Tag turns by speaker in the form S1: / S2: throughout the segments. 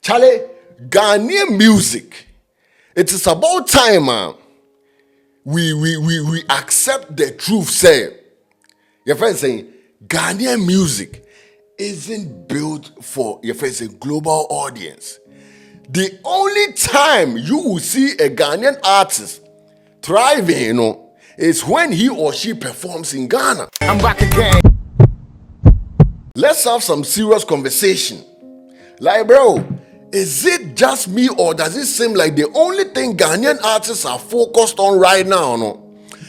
S1: Charlie, Ghanaian music. It is about time we accept the truth. Say, your friend saying Ghanaian music isn't built for your friend saying global audience. The only time you will see a Ghanaian artist thriving, is when he or she performs in Ghana. I'm back again. Let's have some serious conversation. Like, bro, is it just me or does it seem like the only thing Ghanaian artists are focused on right now,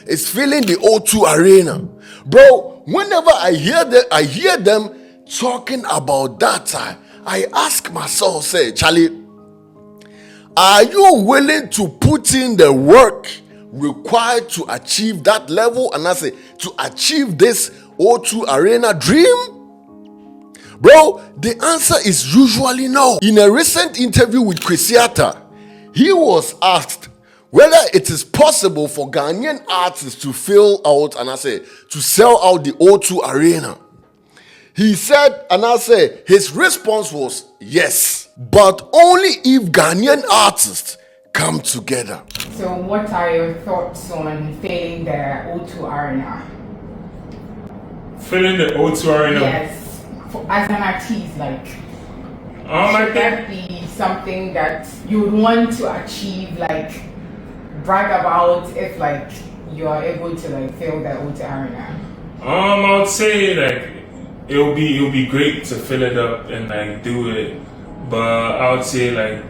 S1: is filling the O2 arena? Bro, whenever I hear them talking about that, I ask myself, say, Charlie, are you willing to put in the work required to achieve that level, and I say to achieve this O2 arena dream? Bro, the answer is usually no. In a recent interview with Kwesi Arthur, he was asked whether it is possible for Ghanaian artists to fill out, and I say to sell out the O2 arena. He said, and I say his response was yes, but only if Ghanaian artists come together.
S2: So what are your thoughts on filling the O2 arena?
S3: Filling the O2 arena?
S2: Yes. As an artist, like, should that be something that you would want to achieve, like, brag about if, like, you are able to, like, fill the O2 arena?
S3: I would say, like, it'll be great to fill it up and, like, do it, but I would say, like,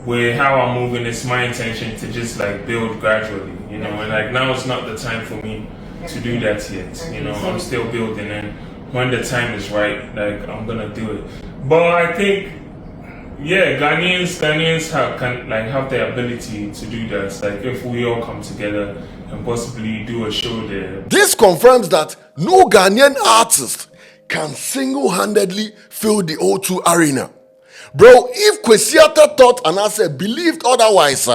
S3: with how I'm moving, it's my intention to just, like, build gradually, and, like, now it's not the time for me to do that yet, I'm still building, and when the time is right, like, I'm gonna do it. But I think, yeah, Ghanaians have the ability to do that. Like, if we all come together and possibly do a show there.
S1: This confirms that no Ghanaian artist can single-handedly fill the O2 arena. Bro, if Kwesi Arthur thought and I said believed otherwise,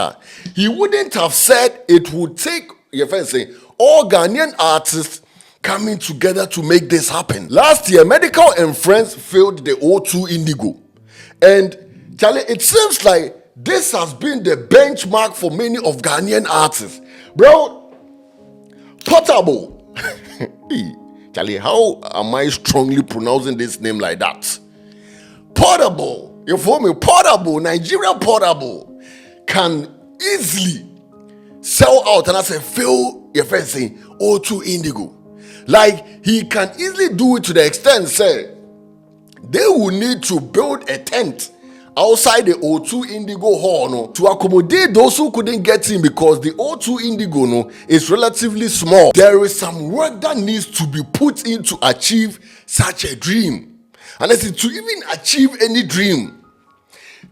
S1: he wouldn't have said it would take, your friend say, all Ghanaian artists coming together to make this happen. Last year, Medical and Friends filled the O2 Indigo. And Charlie, it seems like this has been the benchmark for many of Ghanaian artists. Bro, Portable. Charlie, how am I strongly pronouncing this name like that? Portable. You feel me? Portable, Nigerian Portable can easily sell out and I say fill your friend saying O2 Indigo. Like, he can easily do it to the extent, say, they will need to build a tent outside the O2 Indigo hall to accommodate those who couldn't get in because the O2 Indigo is relatively small. There is some work that needs to be put in to achieve such a dream. And I said, to even achieve any dream,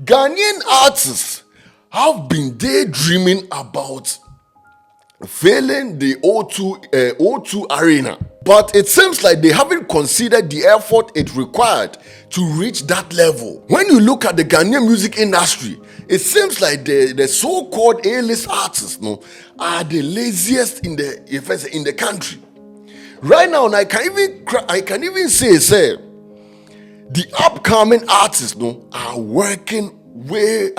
S1: Ghanaian artists have been daydreaming about filling the O2 arena, but it seems like they haven't considered the effort it required to reach that level. When you look at the Ghanaian music industry, it seems like the so-called A-list artists are the laziest in the country right now. And I can even say the upcoming artists are working way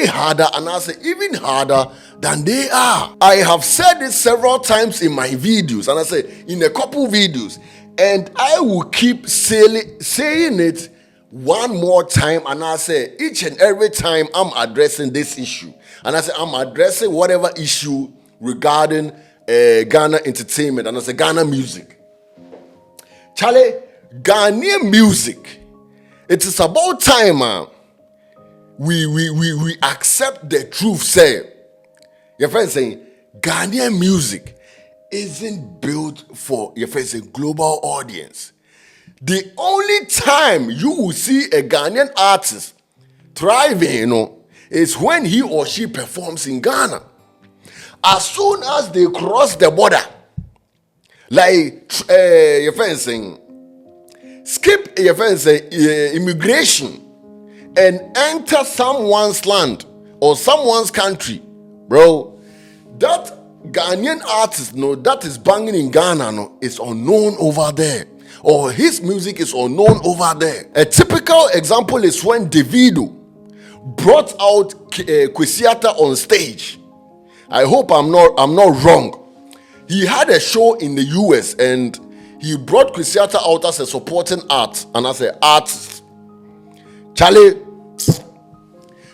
S1: harder, and I say even harder than they are. I have said it several times in my videos, and I say in a couple videos, and I will keep saying it one more time, and I say each and every time I'm addressing this issue, and I say I'm addressing whatever issue regarding Ghana entertainment, and I say Ghana music. Charlie, Ghanaian music, it is about time we accept the truth. Say, your friend saying Ghanaian music isn't built for your friend say global audience. The only time you will see a Ghanaian artist thriving, is when he or she performs in Ghana. As soon as they cross the border, like your friend saying, skip your friend say immigration and enter someone's land or someone's country, bro, that Ghanaian artist that is banging in Ghana is unknown over there. or his music is unknown over there. A typical example is when Davido brought out Kwesi Arthur on stage. I hope I'm not wrong. He had a show in the US and he brought Kwesi Arthur out as a supporting art and as an artist. Charlie,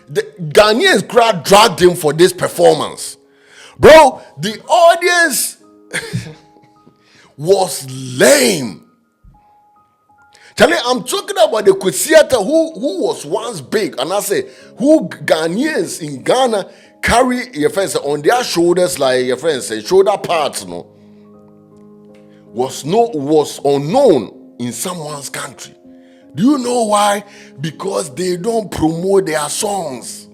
S1: the Ghanaians crowd dragged him for this performance. Bro, the audience was lame. Charlie, I'm talking about the Kwesi Arthur who was once big, and I say who Ghanaians in Ghana carry your friends on their shoulders, like your friends say shoulder parts, was unknown in someone's country. Do you know why? Because they don't promote their songs.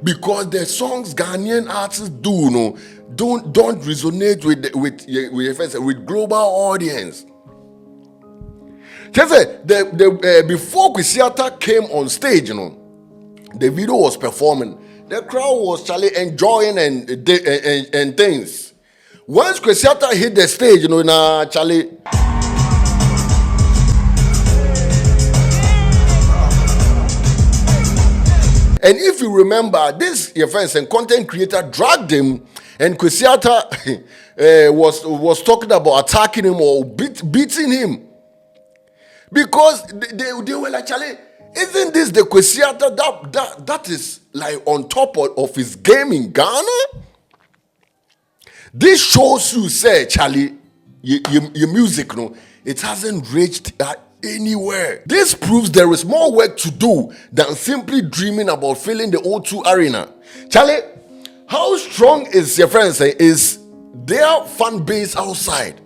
S1: Because the songs Ghanaian artists do don't resonate with global audience. Before Kwesi Arthur came on stage, the video was performing. The crowd was enjoying and things. Once Kwesi Arthur hit the stage, Charlie. And if you remember, this your friends and content creator dragged him, and Kwesi Arthur was talking about attacking him or beating him. Because they were like, Charlie, isn't this the Kwesi Arthur that is like on top of his game in Ghana? This shows you, say, Charlie, your music, it hasn't reached anywhere. This proves there is more work to do than simply dreaming about filling the O2 Arena. Charlie, how strong is your friends is their fan base outside?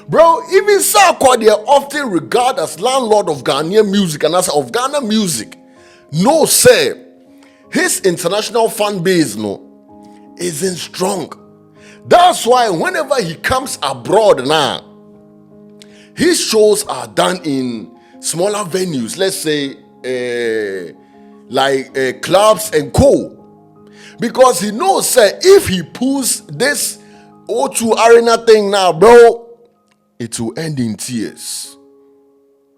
S1: Bro, even Sarko, they are often regarded as landlord of Ghanaian music and as of Ghana music. No, sir. His international fan base, isn't strong. That's why whenever he comes abroad now, his shows are done in smaller venues, let's say clubs and co. Because he knows, sir, if he pulls this O2 Arena thing now, bro, it will end in tears.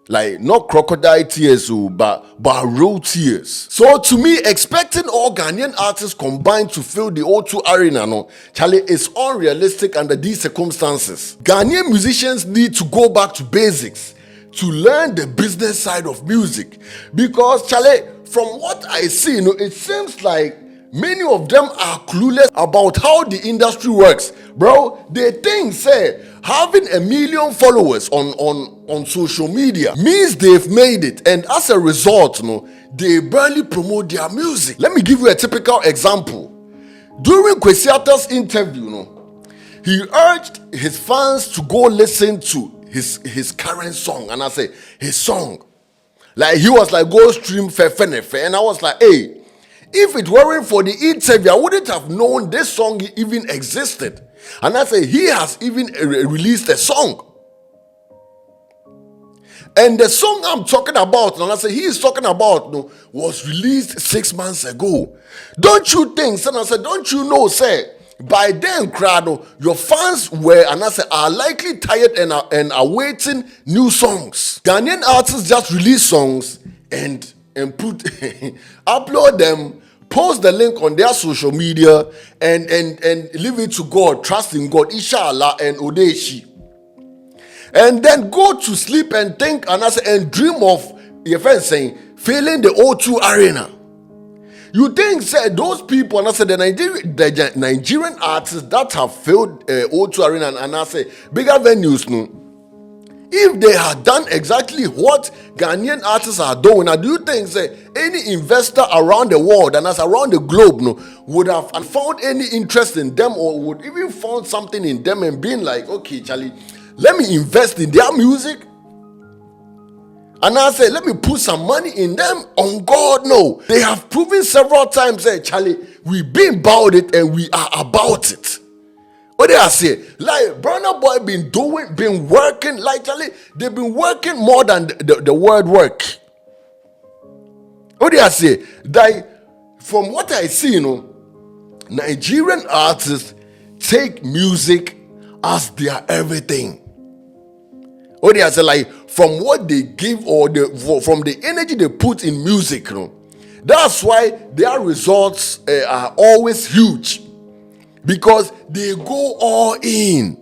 S1: Like, not crocodile tears, but real tears. So to me, expecting all Ghanaian artists combined to fill the O2 Arena, Charlie, is unrealistic under these circumstances. Ghanaian musicians need to go back to basics to learn the business side of music. Because, Charlie, from what I see, it seems like many of them are clueless about how the industry works. Bro, they think, say, having 1 million followers on social media means they've made it. And as a result, they barely promote their music. Let me give you a typical example. During Kwesi Arthur's interview, he urged his fans to go listen to his current song. And I say, his song. Like, he was like, go stream Fefenefe. And I was like, hey, if it weren't for the interview, I wouldn't have known this song even existed. And I say, he has even released a song. And the song I'm talking about, and I say he is talking about, was released 6 months ago. Don't you think, son? I said, don't you know, say, by then, crowd, your fans were, and I said, are likely tired and are waiting new songs. Ghanaian artists just release songs and put upload them, post the link on their social media, and leave it to God, trust in God, inshallah and odeshi. And then go to sleep and think and dream of your friends saying, filling the O2 Arena. You think, say, those people, and I said the Nigerian artists that have filled O2 Arena and I say bigger venues, if they had done exactly what Ghanaian artists are doing, now do you think, say, any investor around the world and as around the globe would have found any interest in them or would even found something in them and been like, okay, Charlie, let me invest in their music? And I say, let me put some money in them? On God, no. They have proven several times, hey, Charlie, we've been about it and we are about it. What did I say? Like, Burna Boy been working, like, Charlie, they've been working more than the word work. What did I say? Like, from what I see, Nigerian artists take music as their everything. What did I say? Like, from what they give or from the energy they put in music. That's why their results are always huge, because they go all in.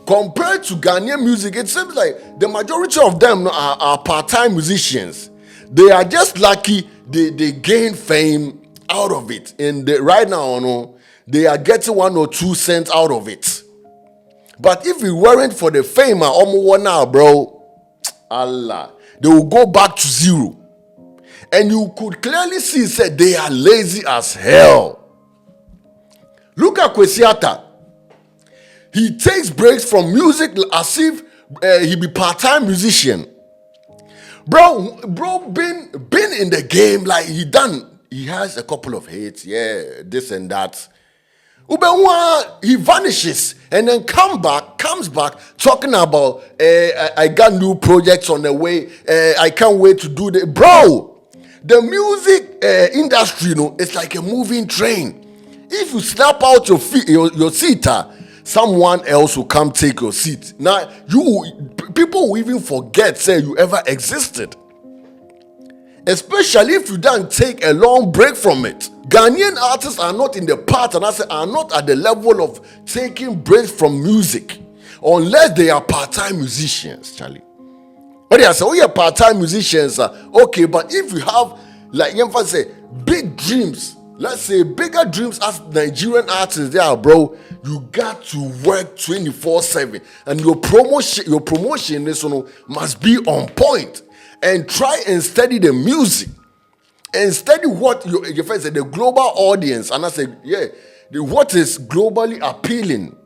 S1: Compared to Ghanaian music, it seems like the majority of them are part-time musicians. They are just lucky they gain fame out of it. And right now, they are getting 1 or 2 cents out of it. But if it weren't for the fame, now, bro, Allah, they will go back to zero. And you could clearly see that they are lazy as hell. Look at Kwesi Arthur. He takes breaks from music as if he be part-time musician. Bro, been in the game, like he has a couple of hits, this and that. He vanishes and then comes back talking about I got new projects on the way. I can't wait to do the bro. The music industry, it's like a moving train. If you snap out your seat, someone else will come take your seat. Now people will even forget say you ever existed. Especially if you don't take a long break from it. Ghanaian artists are not in the part, and are not at the level of taking breaks from music, unless they are part-time musicians, Charlie. But they say, oh yeah, part-time musicians, okay, but if you have, like Yemfa say, big dreams, let's say bigger dreams as Nigerian artists, bro, you got to work 24/7, and your promotion must be on point. And try and study the music and study what your friend said, the global audience. And I said, what is globally appealing?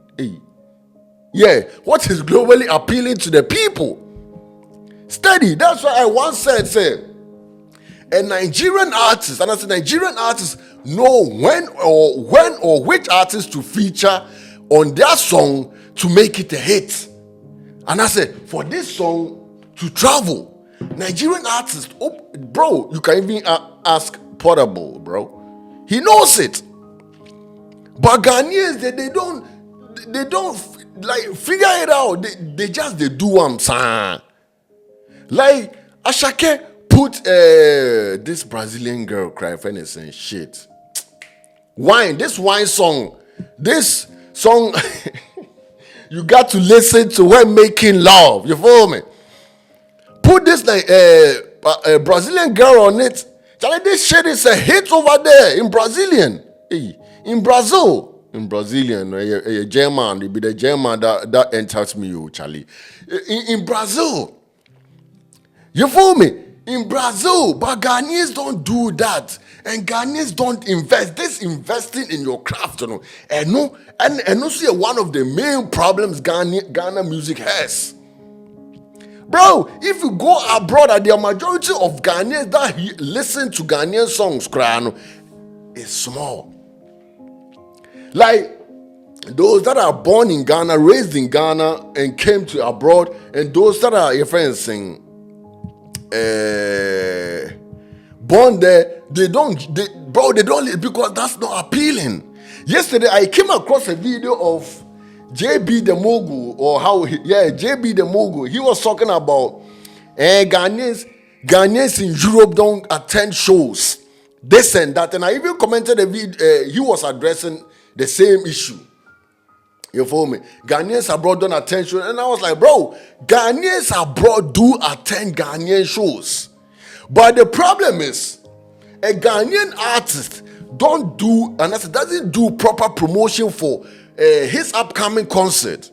S1: What is globally appealing to the people? Study. That's why I once said, a Nigerian artist, and I said, Nigerian artists know when or which artist to feature on their song to make it a hit. And I said, for this song to travel, Nigerian artists, bro, you can even ask Portable, bro. He knows it. But Ghanaians, they don't like figure it out. They do saying. Like Ashake put this Brazilian girl cry for anything shit. This wine song, you got to listen to when making love. You feel me? Put this like a Brazilian girl on it. Charlie, this shit is a hit over there in Brazilian. In Brazilian, a German, it be the German that enters me, Charlie. In Brazil. You feel me? In Brazil, but Ghanaians don't do that. And Ghanaians don't invest. This investing in your craft, And see one of the main problems Ghana music has. Bro, if you go abroad, the majority of Ghanaians that listen to Ghanaian songs, is small. Like those that are born in Ghana, raised in Ghana, and came to abroad, and those that are your friends sing, born there, they don't because that's not appealing. Yesterday, I came across a video of JB the Mogul, JB the Mogul. He was talking about Ghanaians in Europe don't attend shows, this and that. And I even commented a video. He was addressing the same issue. You feel me? Ghanaians abroad don't attend shows, and I was like, bro, Ghanaians abroad do attend Ghanaian shows, but the problem is a Ghanaian artist doesn't do proper promotion for his upcoming concert.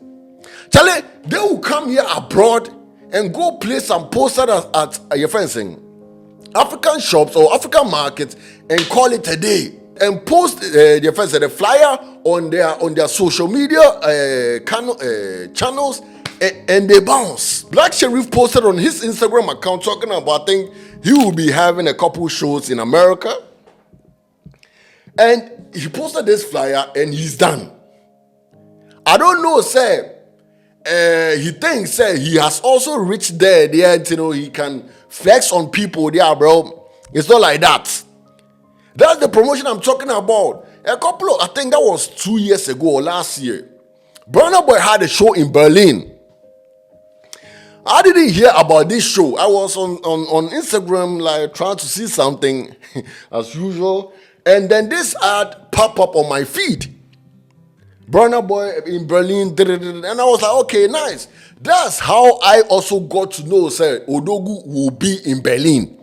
S1: Charlie, they will come here abroad and go play some posters at your friends saying African shops or African markets and call it a day and post their friends the flyer on their social media channels and they bounce. Black Sherif posted on his Instagram account talking about, I think he will be having a couple shows in America, and he posted this flyer and he's done. I don't know, he thinks, he has also reached there, he can flex on people there, bro. It's not like that. That's the promotion I'm talking about. I think that was 2 years ago or last year. Burna Boy had a show in Berlin. I didn't hear about this show. I was on Instagram like trying to see something as usual. And then this ad pop up on my feed. Burna Boy in Berlin. And I was like, okay, nice. That's how I also got to know, say, Odogu will be in Berlin.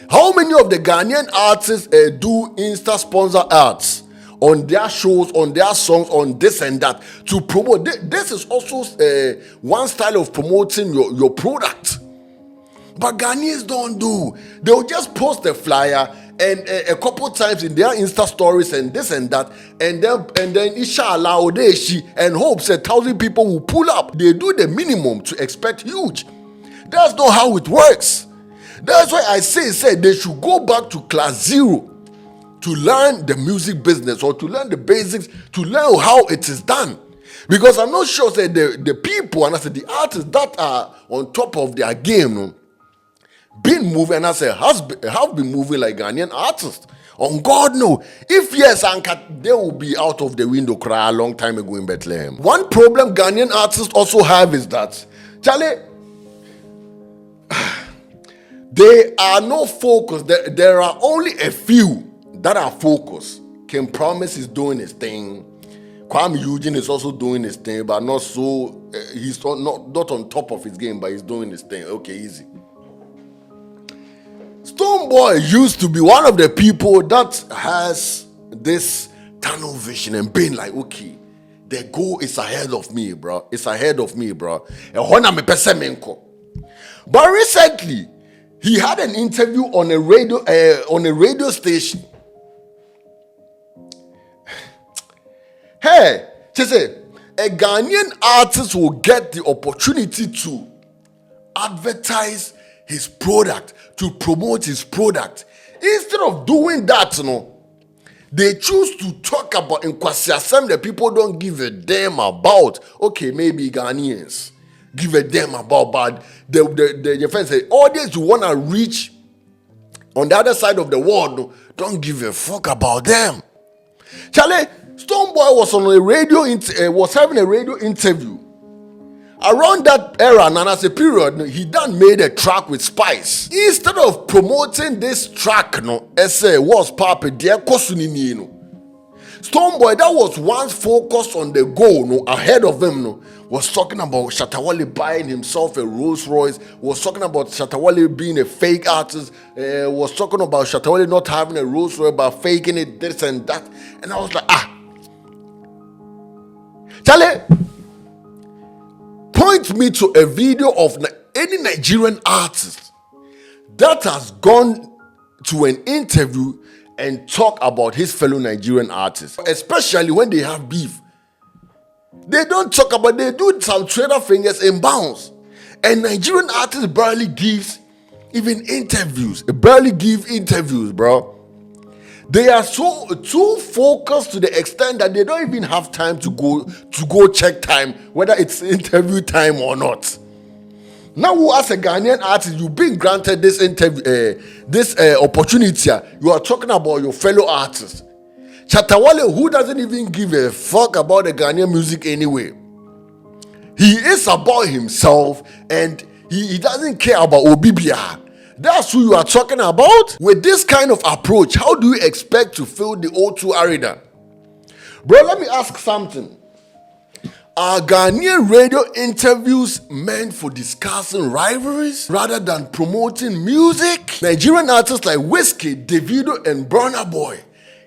S1: How many of the Ghanaian artists do Insta sponsor ads on their shows, on their songs, on this and that to promote? This is also one style of promoting your product. But Ghanaians don't do. They'll just post the flyer and a couple times in their Insta stories and this and that, and then inshallah odeshi and hopes 1,000 people will pull up. They do the minimum to expect huge. That's not how it works. That's why I say they should go back to class 0 to learn the music business or to learn the basics, to learn how it is done. Because I'm not sure say the people and I said the artists that are on top of their game been moving, and I say have been moving like Ghanaian artists. On God no. If yes, they will be out of the window cry a long time ago in Bethlehem. One problem Ghanaian artists also have is that Charlie, they are not focused. There are only a few that are focused. Ken Promise is doing his thing. Kwame Eugene is also doing his thing, but not so. He's not on top of his game, but he's doing his thing. Okay, easy. Stonebwoy used to be one of the people that has this tunnel vision and being like, okay, the goal is ahead of me, bro. It's ahead of me, bro. But recently, he had an interview on a radio station. Hey, just say a Ghanaian artist will get the opportunity to advertise his product, to promote his product. Instead of doing that, they choose to talk about in Kwesi Arthur that people don't give a damn about. Okay, maybe Ghanaians give a damn about, but your friends say audience you want to reach on the other side of the world don't give a fuck about them. Charlie, Stonebwoy was on a radio was having a radio interview. Around that era, Nana's period, he done made a track with Spice. Instead of promoting this track, was Papa dear Kosunini. Stonebwoy that was once focused on the goal, ahead of him, was talking about Shatta Wale buying himself a Rolls Royce, was talking about Shatta Wale being a fake artist, was talking about Shatta Wale not having a Rolls Royce but faking it, this and that. And I was like, Charlie, point me to a video of any Nigerian artist that has gone to an interview and talk about his fellow Nigerian artists, especially when they have beef. They don't talk about, they do some trader fingers and bounce. And Nigerian artists barely gives even interviews. They barely give interviews, bro. They are so too focused to the extent that they don't even have time to go check time, whether it's interview time or not. Now, as a Ghanaian artist, you've been granted this interview, this opportunity. You are talking about your fellow artists. Shatta Wale, who doesn't even give a fuck about the Ghanaian music anyway. He is about himself and he doesn't care about Obibia. That's who you are talking about? With this kind of approach, how do you expect to fill the O2 Arena? Bro, let me ask something. Are Ghanaian radio interviews meant for discussing rivalries rather than promoting music? Nigerian artists like Whiskey, Davido, and Burna Boy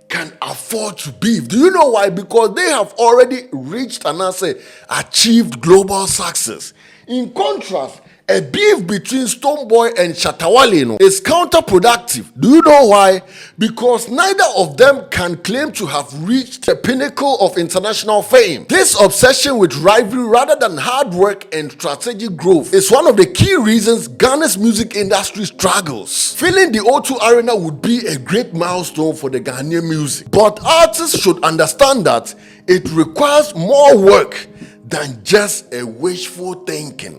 S1: can afford to beef. Do you know why? Because they have already reached and achieved global success. In contrast, a beef between Stonebwoy and Shatta Wale is counterproductive. Do you know why? Because neither of them can claim to have reached the pinnacle of international fame. This obsession with rivalry rather than hard work and strategic growth is one of the key reasons Ghana's music industry struggles. Filling the O2 Arena would be a great milestone for the Ghanaian music. But artists should understand that it requires more work than just a wishful thinking.